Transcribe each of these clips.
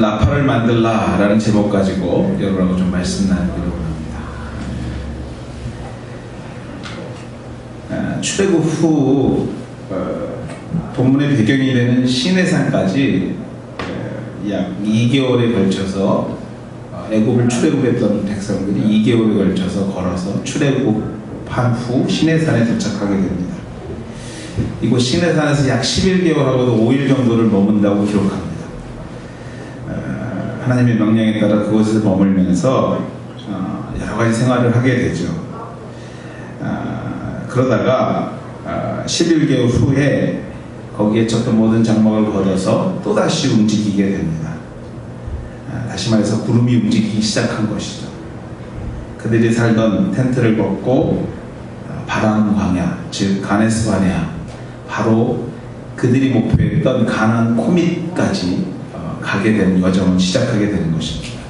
오늘 나팔을 만들라 라는 제목 가지고 여러분하고 좀 말씀 나누기로 합니다. 출애굽 후 본문의 배경이 되는 시내산까지 약 2개월에 걸쳐서 애굽을 출애굽했던 백성들이 2개월에 걸쳐서 걸어서 출애굽한 후 시내산에 도착하게 됩니다. 이곳 시내산에서 약 11개월하고도 5일 정도를 머문다고 기록합니다. 하나님의 명령에 따라 그곳에서 머물면서 여러 가지 생활을 하게 되죠. 그러다가 11개월 후에 거기에 쳤던 모든 장막을 걷어서 또다시 움직이게 됩니다. 다시 말해서 구름이 움직이기 시작한 것이죠. 그들이 살던 텐트를 걷고 바람 광야, 즉 가네스 바네아, 바로 그들이 목표했던 가나안 코밋까지 가게 되는 여정을 시작하게 되는 것입니다.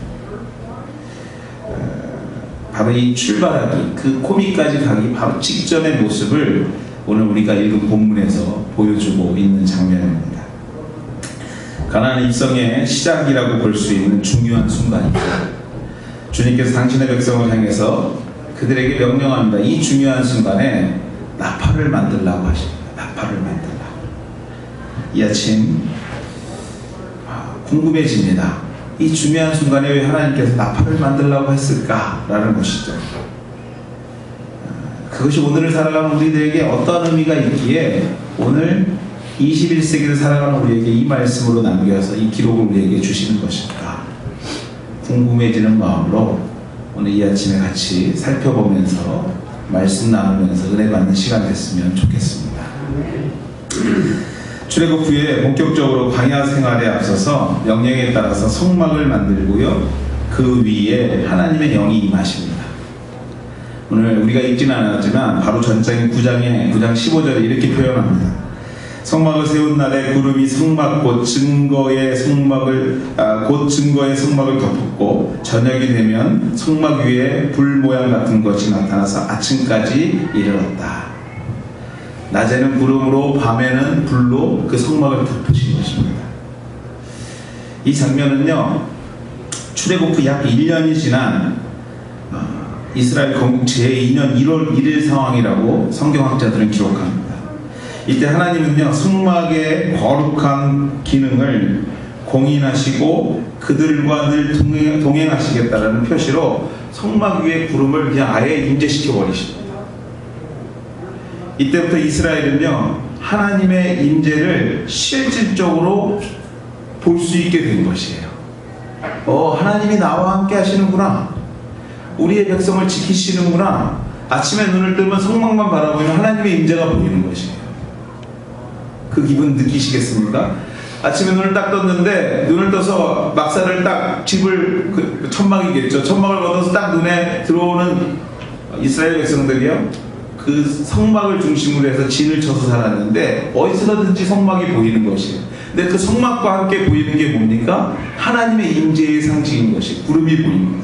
바로 이 출발하기, 그 코밋까지 가기 바로 직전의 모습을 오늘 우리가 읽은 본문에서 보여주고 있는 장면입니다. 가나안 입성의 시작이라고 볼 수 있는 중요한 순간입니다. 주님께서 당신의 백성을 향해서 그들에게 명령합니다. 이 중요한 순간에 나팔을 만들라고 하십니다. 나팔을 만들라. 이 아침 궁금해집니다. 이 중요한 순간에 왜 하나님께서 나팔을 만들라고 했을까라는 것이죠. 그것이 오늘을 살아가는 우리들에게 어떤 의미가 있기에 오늘 21세기를 살아가는 우리에게 이 말씀으로 남겨서 이 기록을 우리에게 주시는 것일까 궁금해지는 마음으로 오늘 이 아침에 같이 살펴보면서 말씀 나누면서 은혜 받는 시간 됐으면 좋겠습니다. 출애굽 후에 본격적으로 광야 생활에 앞서서 명령에 따라서 성막을 만들고요, 그 위에 하나님의 영이 임하십니다. 오늘 우리가 읽지는 않았지만 바로 전장인 9장 15절에 이렇게 표현합니다. 성막을 세운 날에 구름이 성막 곧 증거의 성막을 덮었고 저녁이 되면 성막 위에 불 모양 같은 것이 나타나서 아침까지 이르렀다. 낮에는 구름으로 밤에는 불로 그 성막을 덮으신 것입니다. 이 장면은요, 출애굽 후 약 1년이 지난 이스라엘 건국 제2년 1월 1일 상황이라고 성경학자들은 기록합니다. 이때 하나님은요, 성막의 거룩한 기능을 공인하시고 그들과 늘 동행하시겠다라는 표시로 성막 위에 구름을 그냥 아예 임재시켜 버리십니다. 이때부터 이스라엘은요, 하나님의 임재를 실질적으로 볼 수 있게 된 것이에요. 하나님이 나와 함께 하시는구나, 우리의 백성을 지키시는구나. 아침에 눈을 뜨면 성막만 바라보면 하나님의 임재가 보이는 것이에요. 그 기분 느끼시겠습니까? 아침에 눈을 딱 떴는데, 눈을 떠서 막사를 딱 집을, 천막이겠죠. 천막을 걷어서 딱 눈에 들어오는 이스라엘 백성들이요, 그 성막을 중심으로 해서 진을 쳐서 살았는데 어디서든지 성막이 보이는 것이에요. 근데 그 성막과 함께 보이는 게 뭡니까? 하나님의 임재의 상징인 것이 구름이 보입니다.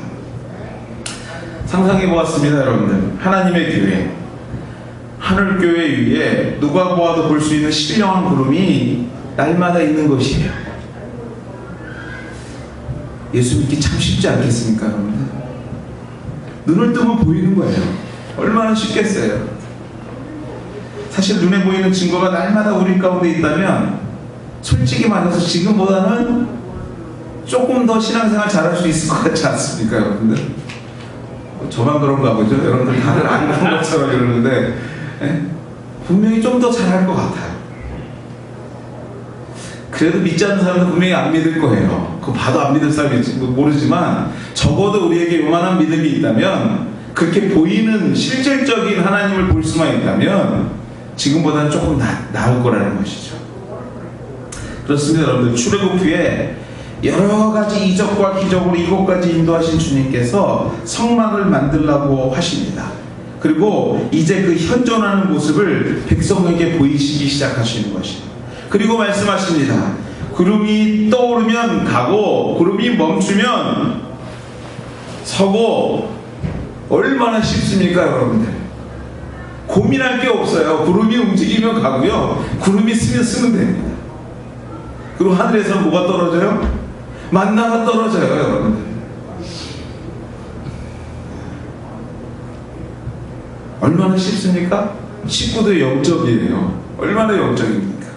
상상해 보았습니다, 여러분들. 하나님의 교회, 하늘교회 위에 누가 보아도 볼 수 있는 신령한 구름이 날마다 있는 것이에요. 예수 믿기 참 쉽지 않겠습니까, 여러분들? 눈을 뜨면 보이는 거예요. 얼마나 쉽겠어요. 사실 눈에 보이는 증거가 날마다 우리 가운데 있다면 솔직히 말해서 지금보다는 조금 더 신앙생활 잘할 수 있을 것 같지 않습니까, 여러분들? 저만 그런가 보죠? 여러분들 다들 안 그런 것처럼 그러는데 분명히 좀 더 잘할 것 같아요. 그래도 믿지 않는 사람은 분명히 안 믿을 거예요. 그거 봐도 안 믿을 사람이 모르지만 적어도 우리에게 요만한 믿음이 있다면, 그렇게 보이는 실질적인 하나님을 볼 수만 있다면 지금보다는 조금 나을 거라는 것이죠. 그렇습니다, 여러분들. 출애굽 후에 여러 가지 이적과 기적으로 이곳까지 인도하신 주님께서 성막을 만들라고 하십니다. 그리고 이제 그 현존하는 모습을 백성에게 보이시기 시작하시는 것이죠. 그리고 말씀하십니다. 구름이 떠오르면 가고 구름이 멈추면 서고. 얼마나 쉽습니까, 여러분들? 고민할 게 없어요. 구름이 움직이면 가고요, 구름이 쓰면 됩니다. 그리고 하늘에서 뭐가 떨어져요? 만나가 떨어져요, 여러분들. 얼마나 쉽습니까? 쉽고도 영적이에요. 얼마나 영적입니까?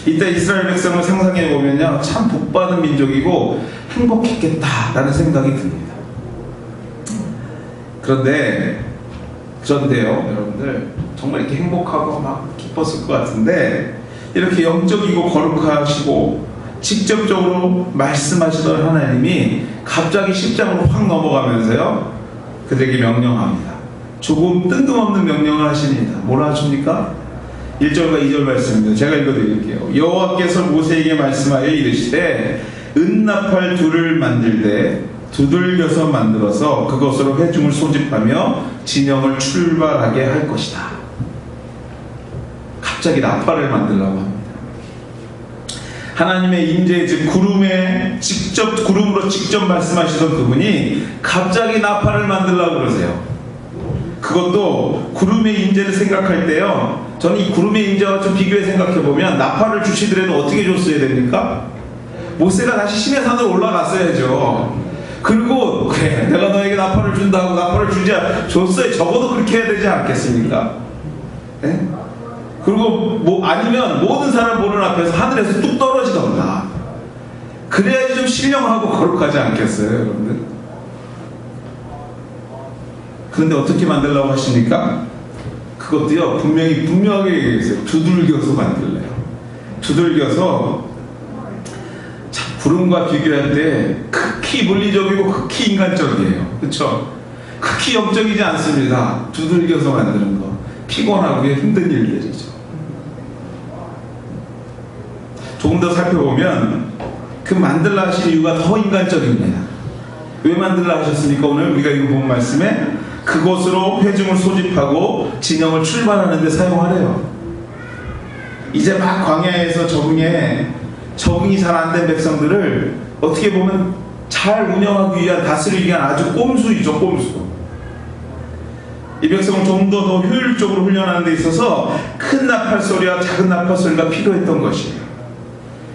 이때 이스라엘 백성을 상상해 보면요, 참 복받은 민족이고 행복했겠다라는 생각이 듭니다. 그런데요, 여러분들 정말 이렇게 행복하고 막 기뻤을 것 같은데, 이렇게 영적이고 거룩하시고 직접적으로 말씀하시던 하나님이 갑자기 10장으로 확 넘어가면서요, 그들에게 명령합니다. 조금 뜬금없는 명령을 하십니다. 뭐라 하십니까? 1절과 2절 말씀입니다. 제가 읽어드릴게요. 여호와께서 모세에게 말씀하여 이르시되 은나팔 둘을 만들되 두들겨서 만들어서 그것으로 회중을 소집하며 진영을 출발하게 할 것이다. 갑자기 나팔을 만들라고 합니다. 하나님의 임재, 즉 구름으로 직접 말씀하시던 그분이 갑자기 나팔을 만들라고 그러세요. 그것도 구름의 임재를 생각할 때요, 저는 이 구름의 임재와 좀 비교해 생각해 보면, 나팔을 주시더라도 어떻게 줬어야 됩니까? 모세가 다시 시내산으로 올라갔어야죠. 그리고 그래, 내가 너에게 나팔을 준다고 나팔을 줬어야, 적어도 그렇게 해야 되지 않겠습니까? 네? 그리고 아니면 모든 사람 보는 앞에서 하늘에서 뚝 떨어지던가, 그래야지 좀 신령하고 거룩하지 않겠어요, 여러분들? 그런데 어떻게 만들려고 하십니까? 그것도요, 분명하게 얘기했어요. 두들겨서 만들래요. 두들겨서, 참, 구름과 비교할 때 극히 물리적이고 극히 인간적이에요. 그렇죠? 극히 영적이지 않습니다. 두들겨서 만드는 거. 피곤하고 힘든 일들이죠. 조금 더 살펴보면 그 만들라 하신 이유가 더 인간적입니다. 왜 만들라 하셨습니까? 오늘 우리가 읽어본 말씀에 그곳으로 회중을 소집하고 진영을 출발하는 데 사용하래요. 이제 막 광야에서 적응이 잘 안 된 백성들을 어떻게 보면 잘 운영하기 위한, 다스리기 위한 아주 꼼수이죠, 꼼수. 이 백성을 좀 더 효율적으로 훈련하는 데 있어서 큰 나팔 소리와 작은 나팔 소리가 필요했던 것이에요.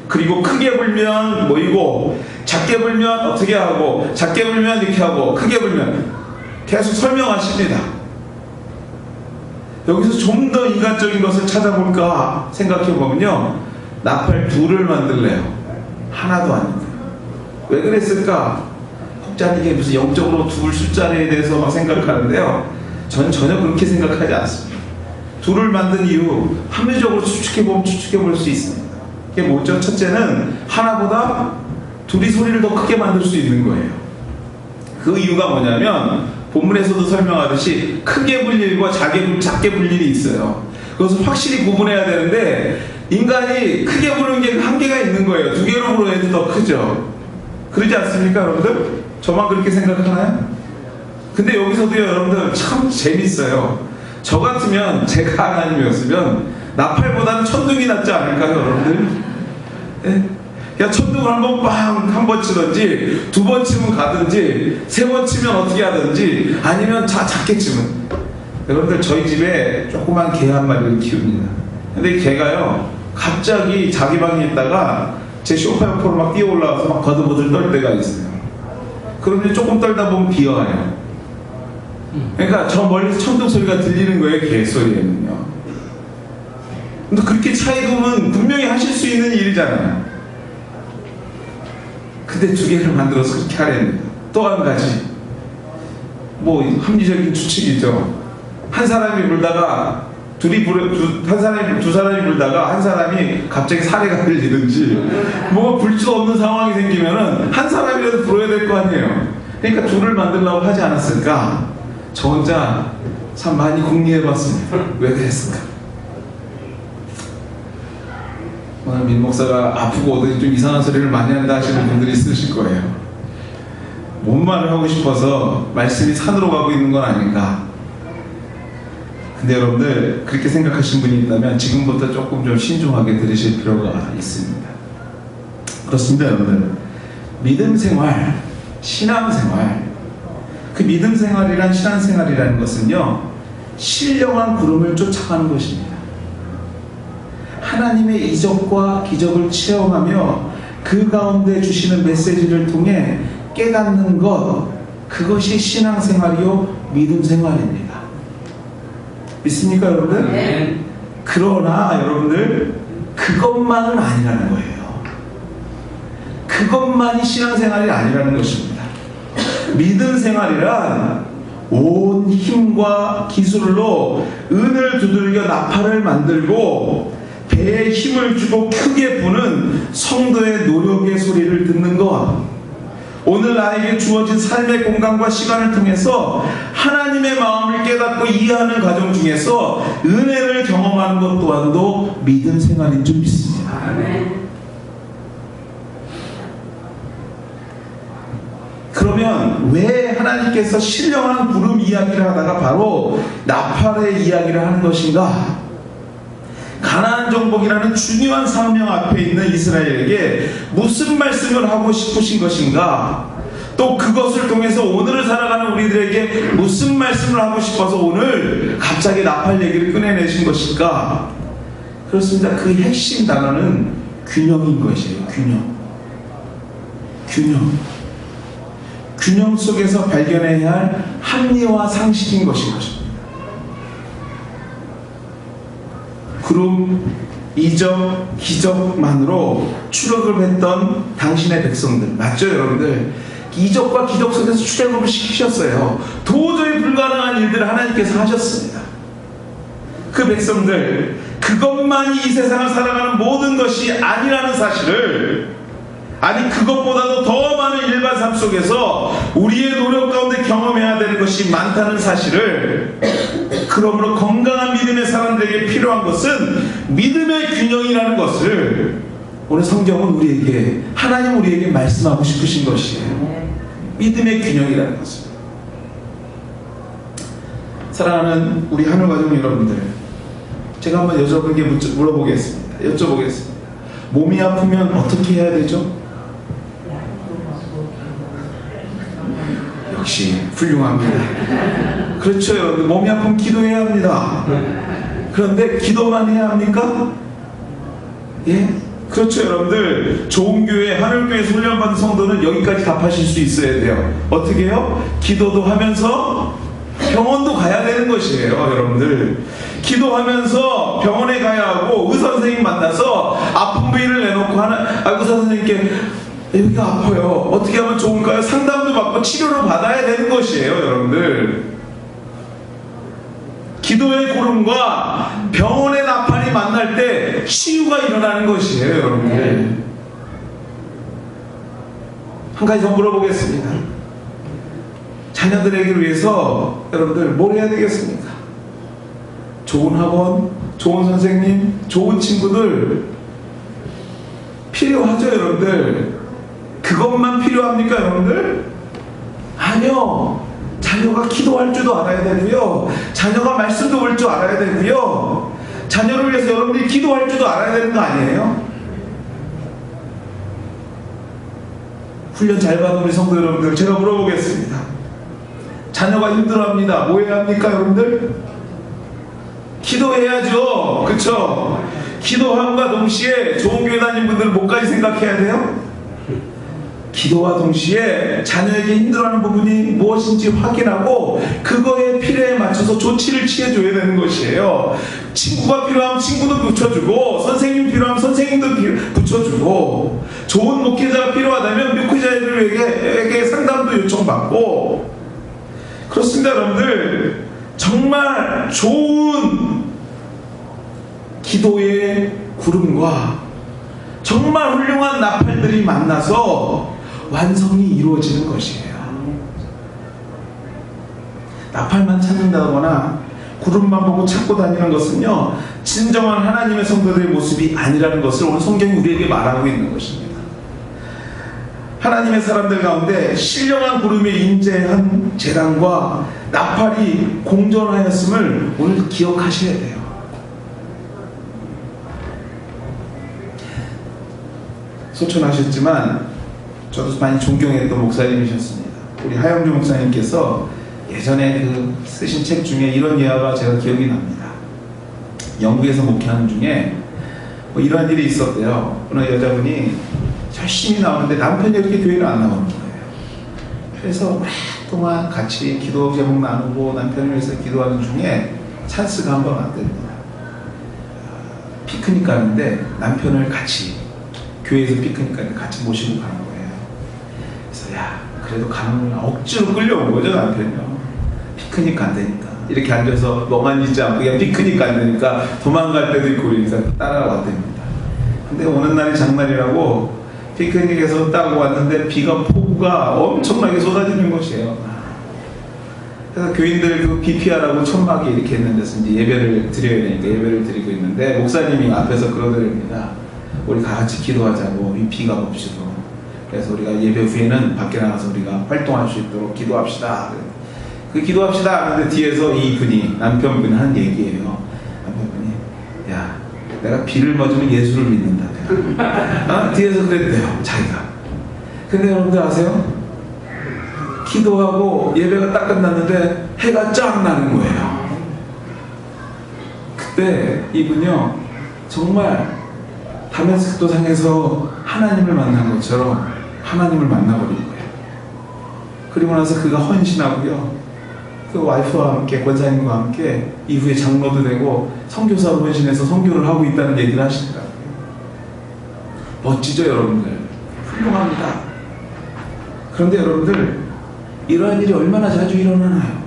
그리고 크게 불면 뭐이고, 작게 불면 어떻게 하고, 작게 불면 이렇게 하고, 크게 불면 계속 설명하십니다. 여기서 좀 더 인간적인 것을 찾아볼까 생각해보면요, 나팔 둘을 만들래요. 하나도 아닌데. 왜 그랬을까? 혹자는 이게 무슨 영적으로 둘 숫자에 대해서 막 생각하는데요, 저는 전혀 그렇게 생각하지 않습니다. 둘을 만든 이유, 합리적으로 추측해볼 수 있습니다. 그게 뭐죠? 첫째는 하나보다 둘이 소리를 더 크게 만들 수 있는 거예요. 그 이유가 뭐냐면, 본문에서도 설명하듯이 크게 불릴과 작게 불릴이 있어요. 그것을 확실히 구분해야 되는데, 인간이 크게 부르는 게 한계가 있는 거예요. 두 개로 불어야지 더 크죠. 그러지 않습니까, 여러분들? 저만 그렇게 생각하나요? 근데 여기서도요, 여러분들 참 재밌어요. 저 같으면, 제가 하나님이었으면 나팔보다는 천둥이 낫지 않을까요, 여러분들? 네? 그냥 천둥을 한 번 치든지, 두 번 치면 가든지, 세 번 치면 어떻게 하든지, 아니면 작게 치면. 여러분들, 저희 집에 조그만 개 한 마리를 키웁니다. 근데 이 개가요, 갑자기 자기 방에 있다가 제 소파 옆으로 막 뛰어 올라와서 막 거들거들 떨 때가 있어요. 그러면 조금 떨다 보면 비어와요. 그러니까 저 멀리서 천둥 소리가 들리는 거예요, 개 소리에는요. 근데 그렇게 차이 두면 분명히 하실 수 있는 일이잖아요. 근데 두 개를 만들어서 그렇게 하랍니다. 또 한 가지, 합리적인 추측이죠. 한 사람이 불다가 두 사람이 불다가 한 사람이 갑자기 사례가 들리든지, 불 수 없는 상황이 생기면은 한 사람이라도 불어야 될 거 아니에요. 그러니까 둘을 만들려고 하지 않았을까? 저 혼자 참 많이 궁리해봤습니다. 왜 그랬을까? 오늘 민 목사가 아프고 어디 좀 이상한 소리를 많이 한다 하시는 분들이 있으실 거예요. 뭔 말을 하고 싶어서 말씀이 산으로 가고 있는 건 아닌가? 근데 여러분들, 그렇게 생각하시는 분이 있다면 지금부터 조금 좀 신중하게 들으실 필요가 있습니다. 그렇습니다, 여러분들. 믿음 생활, 신앙 생활, 그 믿음 생활이란 신앙 생활이라는 것은요, 신령한 구름을 쫓아가는 것입니다. 하나님의 이적과 기적을 체험하며 그 가운데 주시는 메시지를 통해 깨닫는 것, 그것이 신앙생활이요 믿음 생활입니다. 믿습니까 여러분들? 네. 그러나 여러분들 그것만은 아니라는 거예요. 그것만이 신앙생활이 아니라는 것입니다. 믿음 생활이란 온 힘과 기술로 은을 두들겨 나팔을 만들고 배에 힘을 주고 크게 부는 성도의 노력의 소리를 듣는 것, 오늘 나에게 주어진 삶의 공간과 시간을 통해서 하나님의 마음을 깨닫고 이해하는 과정 중에서 은혜를 경험하는 것 또한도 믿음 생활인 줄 믿습니다. 그러면 왜 하나님께서 신령한 구름 이야기를 하다가 바로 나팔의 이야기를 하는 것인가? 가나안 정복이라는 중요한 사명 앞에 있는 이스라엘에게 무슨 말씀을 하고 싶으신 것인가? 또 그것을 통해서 오늘을 살아가는 우리들에게 무슨 말씀을 하고 싶어서 오늘 갑자기 나팔 얘기를 꺼내내신 것일까? 그렇습니다. 그 핵심 단어는 균형인 것이에요. 균형 속에서 발견해야 할 합리와 상식인 것입니다. 구름, 이적, 기적만으로 출애굽을 했던 당신의 백성들, 맞죠 여러분들? 이적과 기적 속에서 출애굽을 시키셨어요. 도저히 불가능한 일들을 하나님께서 하셨습니다. 그 백성들, 그것만이 이 세상을 살아가는 모든 것이 아니라는 사실을, 아니 그것보다도 더 많은 일반 삶 속에서 우리의 노력 가운데 경험해야 되는 것이 많다는 사실을, 그러므로 건강한 믿음의 사람들에게 필요한 것은 믿음의 균형이라는 것을 오늘 성경은 우리에게, 하나님 우리에게 말씀하고 싶으신 것이에요. 믿음의 균형이라는 것을. 사랑하는 우리 하늘가족 여러분들, 제가 한번 여쭤보겠습니다. 몸이 아프면 어떻게 해야 되죠? 역시 훌륭합니다. 그렇죠 여러분, 몸이 아프면 기도해야 합니다. 그런데 기도만 해야 합니까? 예? 그렇죠 여러분들, 좋은 교회, 하늘교회에서 훈련받은 성도는 여기까지 답하실 수 있어야 돼요. 어떻게 해요? 기도도 하면서 병원도 가야 되는 것이에요 여러분들. 기도하면서 병원에 가야 하고 의사 선생님 만나서 아픈 부위를 내놓고 의사 선생님께 여기가 아파요, 어떻게 하면 좋을까요? 상담도 받고 치료를 받아야 되는 것이에요 여러분들. 기도의 구름과 병원의 나팔이 만날 때 치유가 일어나는 것이에요 여러분들. 한 가지 더 물어보겠습니다. 자녀들에게 위해서 여러분들 뭘 해야 되겠습니까? 좋은 학원, 좋은 선생님, 좋은 친구들 필요하죠 여러분들. 그것만 필요합니까 여러분들? 아니요. 자녀가 기도할 줄도 알아야 되고요, 자녀가 말씀도 볼 줄 알아야 되고요, 자녀를 위해서 여러분들이 기도할 줄도 알아야 되는 거 아니에요? 훈련 잘 받은 우리 성도 여러분들, 제가 물어보겠습니다. 자녀가 힘들어합니다. 뭐 해야 합니까 여러분들? 기도해야죠. 그쵸? 기도함과 동시에 좋은 교회 다니는 분들은 뭐까지 생각해야 돼요? 기도와 동시에 자녀에게 힘들어하는 부분이 무엇인지 확인하고 그거에 필요에 맞춰서 조치를 취해줘야 되는 것이에요. 친구가 필요하면 친구도 붙여주고, 선생님 필요하면 선생님도 붙여주고, 좋은 목회자가 필요하다면 목회자들에게 상담도 요청받고. 그렇습니다 여러분들. 정말 좋은 기도의 구름과 정말 훌륭한 나팔들이 만나서 완성이 이루어지는 것이에요. 나팔만 찾는다거나 구름만 보고 찾고 다니는 것은요, 진정한 하나님의 성도들의 모습이 아니라는 것을 오늘 성경이 우리에게 말하고 있는 것입니다. 하나님의 사람들 가운데 신령한 구름이 임재한 재단과 나팔이 공존하였음을 오늘 기억하셔야 돼요. 소천하셨지만 저도 많이 존경했던 목사님이셨습니다. 우리 하영주 목사님께서 예전에 그 쓰신 책 중에 이런 예화가 제가 기억이 납니다. 영국에서 목회하는 중에 뭐 이런 일이 있었대요. 어느 여자분이 열심히 나오는데 남편이 이렇게 교회를 안 나오는 거예요. 그래서 오랫동안 같이 기도 제목 나누고 남편을 위해서 기도하는 중에 찬스가 한 번 왔답니다. 피크닉 가는데 남편을 같이 교회에서 피크닉 가는데 같이 모시고 가는 거예요. 그래서 야 그래도 가는 억지로 끌려온 거죠 남편이요. 피크닉 간다니까 이렇게 앉아서 너만 있지 않고 그냥 피크닉 간다니까 도망갈 때도 있고 그러니까 따라왔답니다. 근데 오는 날이 장날이라고 피크닉에서 따고 왔는데 비가 폭우가 엄청나게 쏟아지는 것이에요. 그래서 교인들 그 BPR하고 천막이 이렇게 있는 데서 이제 예배를 드려야 되니까 예배를 드리고 있는데 목사님이 앞에서 그러더랍니다. 우리 다 같이 기도하자고 이 비가 멈추도록. 그래서 우리가 예배 후에는 밖에 나가서 우리가 활동할 수 있도록 기도합시다. 그 기도합시다 하는데 뒤에서 이분이 남편분이 하는 얘기예요. 남편분이 야 내가 비를 맞으면 예수를 믿는다. 뒤에서 그랬대요 자기가. 근데 여러분들 아세요? 기도하고 예배가 딱 끝났는데 해가 쫙 나는 거예요. 그때 이분요 정말 다메스크 상에서 하나님을 만난 것처럼 하나님을 만나버린 거예요. 그리고 나서 그가 헌신하고요 그 와이프와 함께 권사님과 함께 이후에 장로도 되고 선교사로 헌신해서 선교를 하고 있다는 얘기를 하시더라고요. 멋지죠 여러분들? 훌륭합니다. 그런데 여러분들 이러한 일이 얼마나 자주 일어나나요?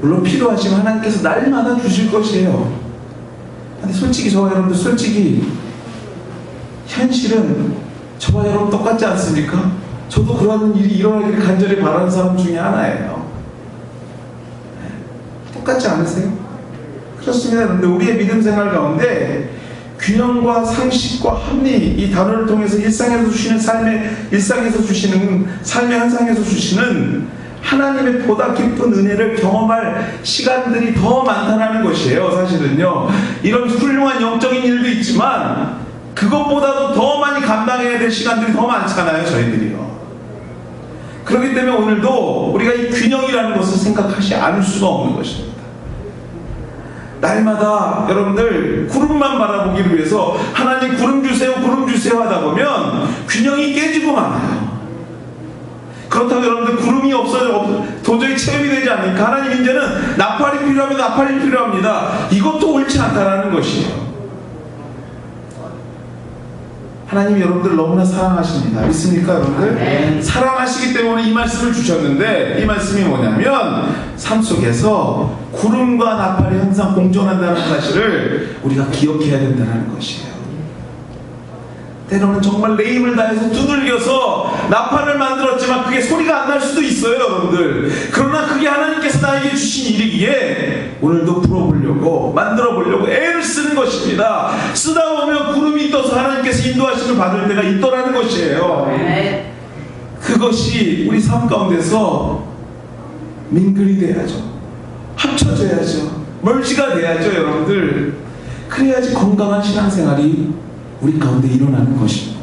물론 필요하시면 하나님께서 날마다 주실 것이에요. 근데 솔직히 저와 여러분들 솔직히 현실은 저와 여러분 똑같지 않습니까? 저도 그런 일이 일어나기를 간절히 바라는 사람 중에 하나예요. 똑같지 않으세요? 그렇습니다. 그런데 우리의 믿음 생활 가운데 균형과 상식과 합리 이 단어를 통해서 일상에서 주시는 삶의 현상에서 주시는 하나님의 보다 깊은 은혜를 경험할 시간들이 더 많다는 것이에요. 사실은요 이런 훌륭한 영적인 일도 있지만 그것보다도 더 많이 감당해야 될 시간들이 더 많잖아요 저희들이요. 그렇기 때문에 오늘도 우리가 이 균형이라는 것을 생각하지 않을 수가 없는 것입니다. 날마다 여러분들 구름만 바라보기를 위해서 하나님 구름 주세요 하다 보면 균형이 깨지고 말아요. 그렇다고 여러분들 구름이 없어져 도저히 체험이 되지 않으니까 하나님 이제는 나팔이 필요하면 나팔이 필요합니다. 이것도 옳지 않다라는 것이에요. 하나님이 여러분들 너무나 사랑하십니다. 믿습니까 여러분들? 네. 사랑하시기 때문에 이 말씀을 주셨는데 이 말씀이 뭐냐면 삶 속에서 구름과 나팔이 항상 공존한다는 사실을 우리가 기억해야 된다는 것이에요. 때로는 정말 내 힘을 다해서 두들겨서 나팔을 만들었지만 그게 소리가 안 날 수도 있어요 여러분들. 그러나 그게 하나님께서 나에게 주신 일이기에 오늘도 풀어보려고 만들어보려고 애를 쓰는 것입니다. 쓰다 보면 구름이 떠서 하나님께서 인도하심을 받을 때가 있더라는 것이에요. 그것이 우리 삶 가운데서 민글이 돼야죠. 합쳐져야죠. 멀지가 돼야죠 여러분들. 그래야지 건강한 신앙생활이 우리 가운데 일어나는 것입니다.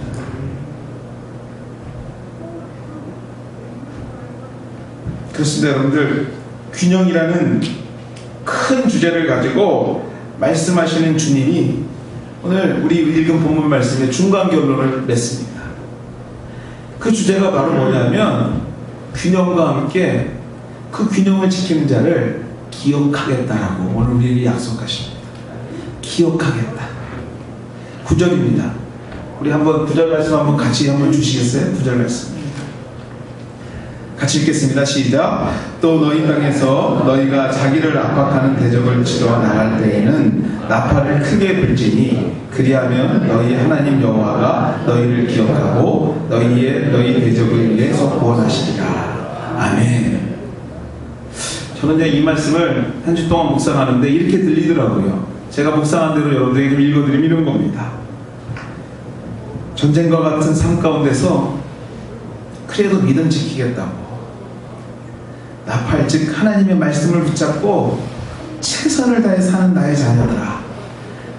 그렇습니다 여러분들. 균형이라는 큰 주제를 가지고 말씀하시는 주님이 오늘 우리 읽은 본문 말씀의 중간 결론을 맺습니다. 그 주제가 바로 뭐냐면 균형과 함께 그 균형을 지키는 자를 기억하겠다라고 오늘 우리에게 약속하십니다. 기억하겠다. 9절입니다. 우리 한번 9절 말씀 한번 같이 한번 주시겠어요? 9절 말씀 같이 읽겠습니다. 시작. 또 너희 땅에서 너희가 자기를 압박하는 대적을 치러 나갈 때에는 나팔을 크게 불지니 그리하면 너희 하나님 여호와가 너희를 기억하고 너희 대적을 위해서 구원하시리라. 아멘. 저는 이제 이 말씀을 한 주 동안 묵상하는데 이렇게 들리더라고요. 제가 묵상한 대로 여러분들에게 좀 읽어드리면 이런 겁니다. 전쟁과 같은 삶 가운데서 그래도 믿음 지키겠다고 나팔 즉 하나님의 말씀을 붙잡고 최선을 다해 사는 나의 자녀들아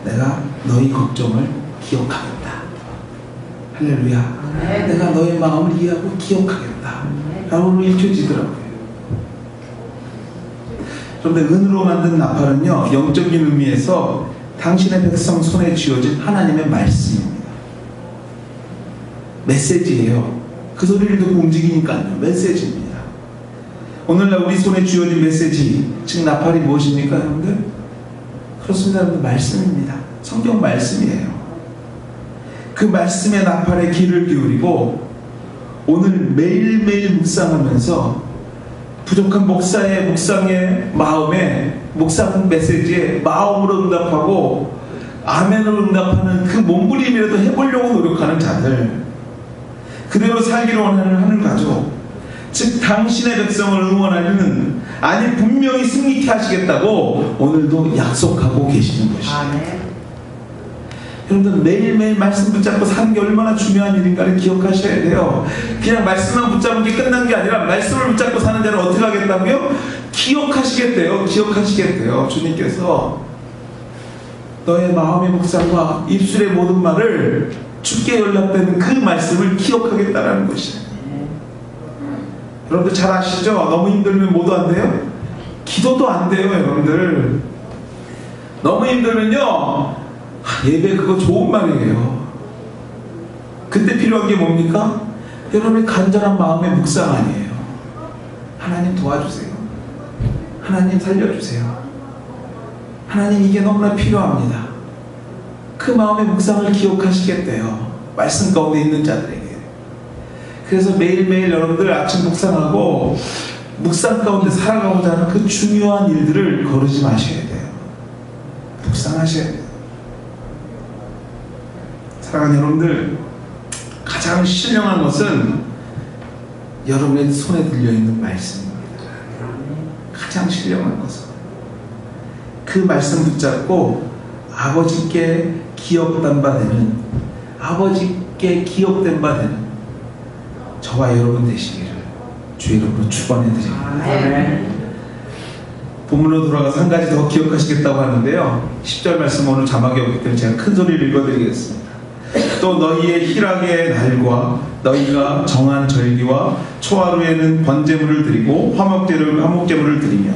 내가 너희 걱정을 기억하겠다. 할렐루야. 내가 너의 마음을 이해하고 기억하겠다 라고 읽혀지더라고요. 그런데 은으로 만든 나팔은요 영적인 의미에서 당신의 백성 손에 쥐어진 하나님의 말씀입니다. 메시지예요. 그 소리를 듣고 움직이니까요. 메시지입니다. 오늘날 우리 손에 쥐어진 메시지, 즉 나팔이 무엇입니까, 여러분들? 그렇습니다, 여러분들. 말씀입니다. 성경 말씀이에요. 그 말씀의 나팔에 귀를 기울이고 오늘 매일매일 묵상하면서 부족한 목사의 묵상의 마음에, 묵상 메시지에 마음으로 응답하고 아멘으로 응답하는 그 몸부림이라도 해보려고 노력하는 자들, 그대로 살기를 원하는 하늘 가족, 즉 당신의 백성을 응원하는, 아니 분명히 승리케 하시겠다고 오늘도 약속하고 계시는 것이에요. 아멘. 여러분들 매일매일 말씀 붙잡고 사는 게 얼마나 중요한 일인가를 기억하셔야 돼요. 그냥 말씀만 붙잡은 게 끝난 게 아니라 말씀을 붙잡고 사는 자는 어떻게 하겠다고요? 기억하시겠대요. 기억하시겠대요. 주님께서 너의 마음의 묵상과 입술의 모든 말을 주께 연락되는 그 말씀을 기억하겠다라는 것이에요. 여러분들 잘 아시죠? 너무 힘들면 뭐도 안 돼요? 기도도 안 돼요, 여러분들. 너무 힘들면요, 예배 그거 좋은 말이에요. 그때 필요한 게 뭡니까? 여러분의 간절한 마음의 묵상 아니에요. 하나님 도와주세요. 하나님 살려주세요. 하나님 이게 너무나 필요합니다. 그 마음의 묵상을 기억하시겠대요. 말씀 가운데 있는 자들에게. 그래서 매일매일 여러분들 아침 묵상하고 묵상 가운데 살아가고자 하는 그 중요한 일들을 거르지 마셔야 돼요. 묵상하셔야 돼요. 사랑하는 여러분들, 가장 신령한 것은 여러분의 손에 들려있는 말씀입니다. 가장 신령한 것은 그 말씀 붙잡고 아버지께 기억된 바 되는, 아버지께 기억된 바 되는 저와 여러분 되시기를 주의 이름으로 축원해드립니다. 본문으로 돌아가서 한 가지 더 기억하시겠다고 하는데요, 10절 말씀 오늘 자막이 없기 때문에 제가 큰 소리를 읽어드리겠습니다. 또 너희의 희락의 날과 너희가 정한 절기와 초하루에는 번제물을 드리고 화목제물을 드리며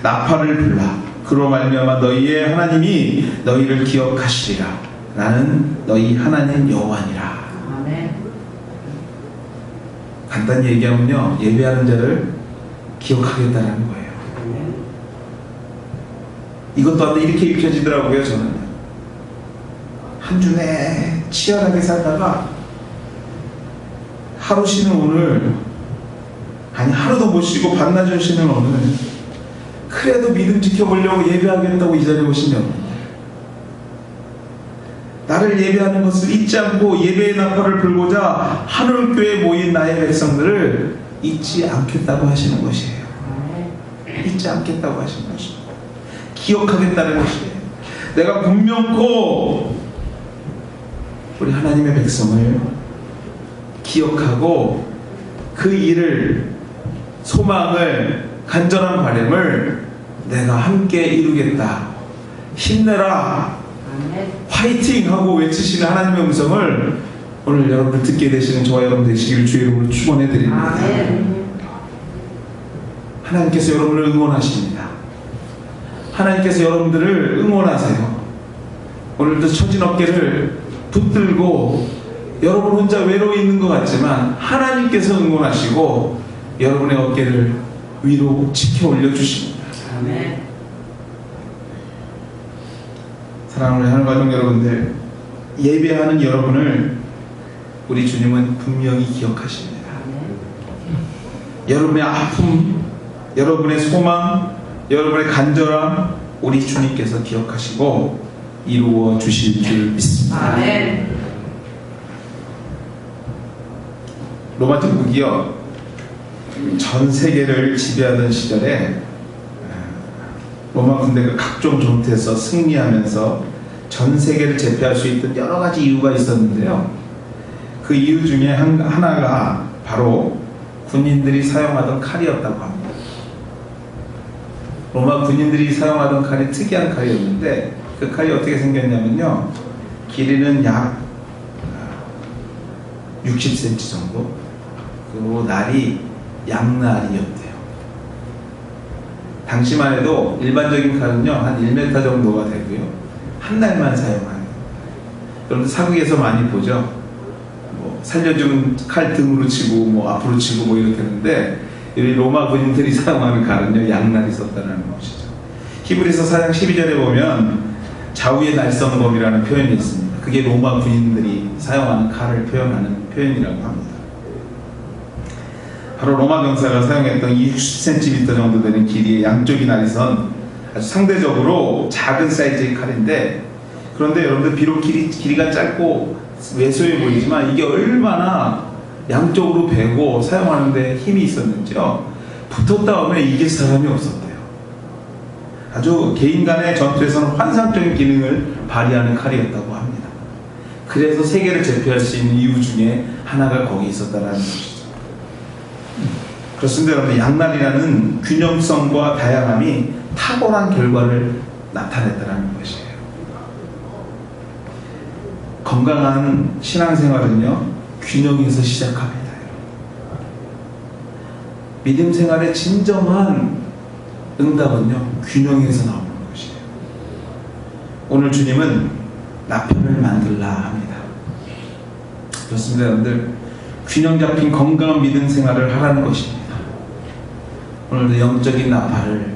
나팔을 불라 그로 말미암아 너희의 하나님이 너희를 기억하시리라. 나는 너희 하나님 여호와니라. 아멘. 간단히 얘기하면요, 예배하는 자를 기억하겠다는 거예요. 이것도 안 돼. 이렇게 읽혀지더라고요. 저는 한 주 내내 치열하게 살다가 하루 쉬는 오늘, 아니 하루도 못 쉬고 반나절 쉬는 오늘, 그래도 믿음 지켜보려고 예배하겠다고 이 자리에 오시면 나를 예배하는 것을 잊지 않고 예배의 나팔을 불고자 하늘교회에 모인 나의 백성들을 잊지 않겠다고 하시는 것이에요. 잊지 않겠다고 하시는 것이에요. 기억하겠다는 것이에요. 내가 분명코 우리 하나님의 백성을 기억하고 그 일을, 소망을, 간절한 바람을 내가 함께 이루겠다. 힘내라, 화이팅! 하고 외치시는 하나님의 음성을 오늘 여러분들 듣게 되시는 저와 여러분 되시기를 주의 이름으로 축원해 드립니다. 하나님께서 여러분을 응원하십니다. 하나님께서 여러분들을 응원하세요. 오늘도 처진 어깨를 붙들고 여러분 혼자 외로워 있는 것 같지만 하나님께서 응원하시고 여러분의 어깨를 위로 지켜 올려주십니다. 아멘. 사랑하는 하늘 가족 여러분들, 예배하는 여러분을 우리 주님은 분명히 기억하십니다. 여러분의 아픔, 여러분의 소망, 여러분의 간절함 우리 주님께서 기억하시고 이루어 주실 줄 믿습니다. 아멘. 로마帝국이요, 전 세계를 지배하던 시절에 로마 군대가 각종 전투에서 승리하면서 전 세계를 제패할 수 있던 여러 가지 이유가 있었는데요, 그 이유 중에 하나가 바로 군인들이 사용하던 칼이었다고 합니다. 로마 군인들이 사용하던 칼이 특이한 칼이었는데 그 칼이 어떻게 생겼냐면요, 길이는 약 60cm 정도, 그리고 날이 양날이었대요. 당시만 해도 일반적인 칼은요 한 1m 정도가 되고요, 한 날만 사용하는. 여러분들 사극에서 많이 보죠. 뭐 살려주는 칼 등으로 치고 뭐 앞으로 치고 뭐 이렇다는데, 이 로마 군인들이 사용하는 칼은요 양날이 썼다는 것이죠. 히브리서 4장 12절에 보면 좌우의 날성검이라는 표현이 있습니다. 그게 로마 군인들이 사용하는 칼을 표현하는 표현이라고 합니다. 바로 로마 병사가 사용했던 60cm 정도 되는 길이의 양쪽이 날이 선 아주 상대적으로 작은 사이즈의 칼인데, 그런데 여러분들 비록 길이가 짧고 왜소해 보이지만 이게 얼마나 양쪽으로 베고 사용하는데 힘이 있었는지요. 붙었다 오면 이길 사람이 없었대요. 아주 개인 간의 전투에서는 환상적인 기능을 발휘하는 칼이었다고 합니다. 그래서 세계를 제패할 수 있는 이유 중에 하나가 거기 있었다는 것이죠. 그렇습니다. 여러분, 양날이라는 균형성과 다양함이 탁월한 결과를 나타냈다는 것이에요. 건강한 신앙생활은요 균형에서 시작합니다. 믿음 생활의 진정한 응답은요 균형에서 나오는 것이에요. 오늘 주님은 나편을 만들라 합니다. 그렇습니다. 여러분들, 균형 잡힌 건강한 믿음 생활을 하라는 것입니다. 오늘도 영적인 나팔을,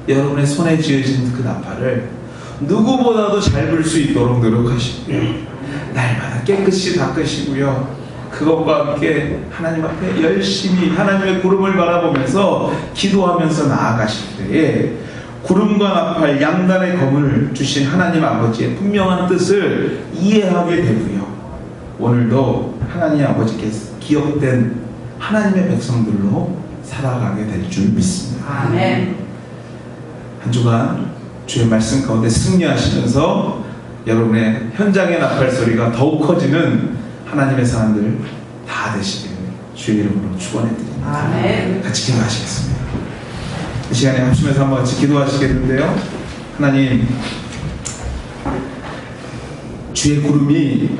여러분의 손에 쥐어진 그 나팔을 누구보다도 잘 불 수 있도록 노력하시고요, 날마다 깨끗이 닦으시고요, 그것과 함께 하나님 앞에 열심히 하나님의 구름을 바라보면서 기도하면서 나아가실 때에 구름과 나팔 양날의 검을 주신 하나님 아버지의 분명한 뜻을 이해하게 되고요, 오늘도 하나님 아버지께서 기억된 하나님의 백성들로 살아가게 될 줄 믿습니다. 아멘. 한 주간 주의 말씀 가운데 승리하시면서 여러분의 현장의 나팔 소리가 더욱 커지는 하나님의 사람들 다 되시길 주의 이름으로 축원해 드립니다. 아멘. 같이 기도하시겠습니다. 이 시간에 합심해서 한번 같이 기도하시겠는데요. 하나님, 주의 구름이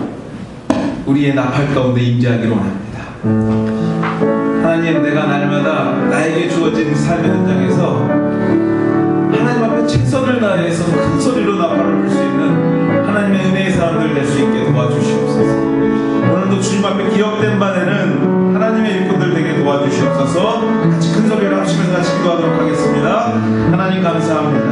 우리의 나팔 가운데 임재하기를 원합니다. 하나님, 내가 날마다 나에게 주어진 삶의 현장에서 하나님 앞에 최선을 다해서 큰 소리로 나팔을 불 수 있는 하나님의 은혜의 사람들 될 수 있게 도와주시옵소서. 오늘도 주님 앞에 기억된 바에는 하나님의 일꾼들 되게 도와주시옵소서. 같이 큰 소리로 합치면서 같이 기도하도록 하겠습니다. 하나님 감사합니다.